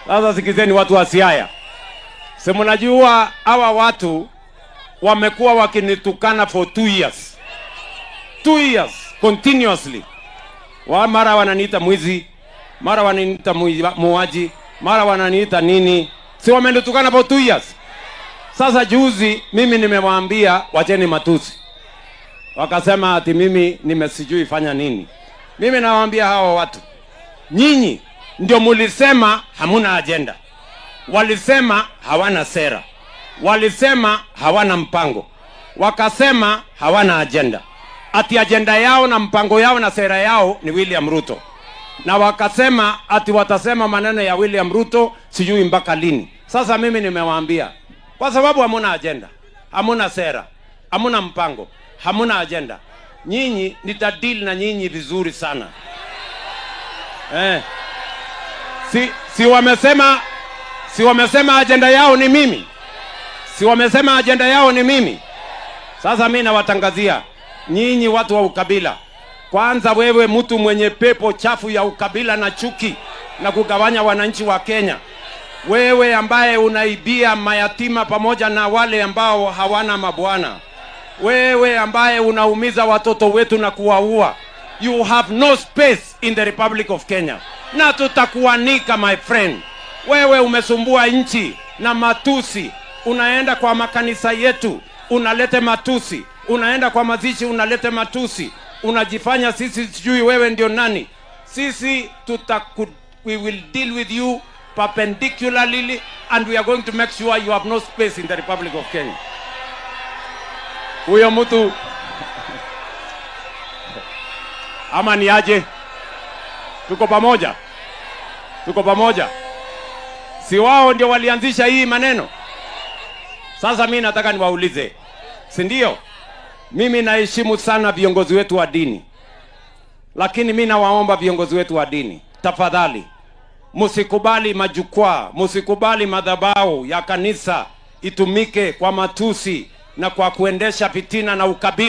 Sasa sikizeni watu wa Siaya. Si mnajua hawa watu wamekuwa wakinitukana for 2 years. 2 years continuously. Mara wananiita mwizi, mara wananiita muuaji, mara wananiita nini. Si wamenitukana for 2 years. Sasa juzi mimi nimewaambia wacheni matusi. Wakasema ati mimi nimesijui fanya nini. Mimi nawaambia hawa watu, nyinyi ndio mulisema hamuna agenda. Walisema hawana sera. Walisema hawana mpango. Wakasema hawana agenda. Ati agenda yao na mpango yao na sera yao ni William Ruto. Na wakasema ati watasema maneno ya William Ruto sijui mpaka lini. Sasa mimi nimewaambia, kwa sababu hamuna agenda, hamuna sera, hamuna mpango, hamuna agenda, nyinyi nitadili na nyinyi vizuri sana. Si wamesema agenda yao ni mimi. Si wamesema agenda yao ni mimi. Sasa mimi nawatangazia nyinyi watu wa ukabila. Kwanza wewe mtu mwenye pepo chafu ya ukabila na chuki na kugawanya wananchi wa Kenya. Wewe ambaye unaibia mayatima pamoja na wale ambao hawana mabwana. Wewe ambaye unaumiza watoto wetu na kuwaua. You have no space in the Republic of Kenya. Na tutakuanika my friend. Wewe umesumbua nchi na matusi. Unaenda kwa makanisa yetu, unalete matusi. Unaenda kwa mazishi, unalete matusi. Unajifanya sisi sijui wewe ndio nani. Sisi we will deal with you perpendicularly and we are going to make sure you have no space in the Republic of Kenya. Huyo mtu ama ni aje? Tuko pamoja? Tuko pamoja? Si wao ndio walianzisha hii maneno? Sasa mimi nataka niwaulize, si ndio? Mimi naheshimu sana viongozi wetu wa dini. Lakini mimi nawaomba viongozi wetu wa dini, tafadhali msikubali majukwaa, msikubali madhabahu ya kanisa itumike kwa matusi na kwa kuendesha fitina na ukabila.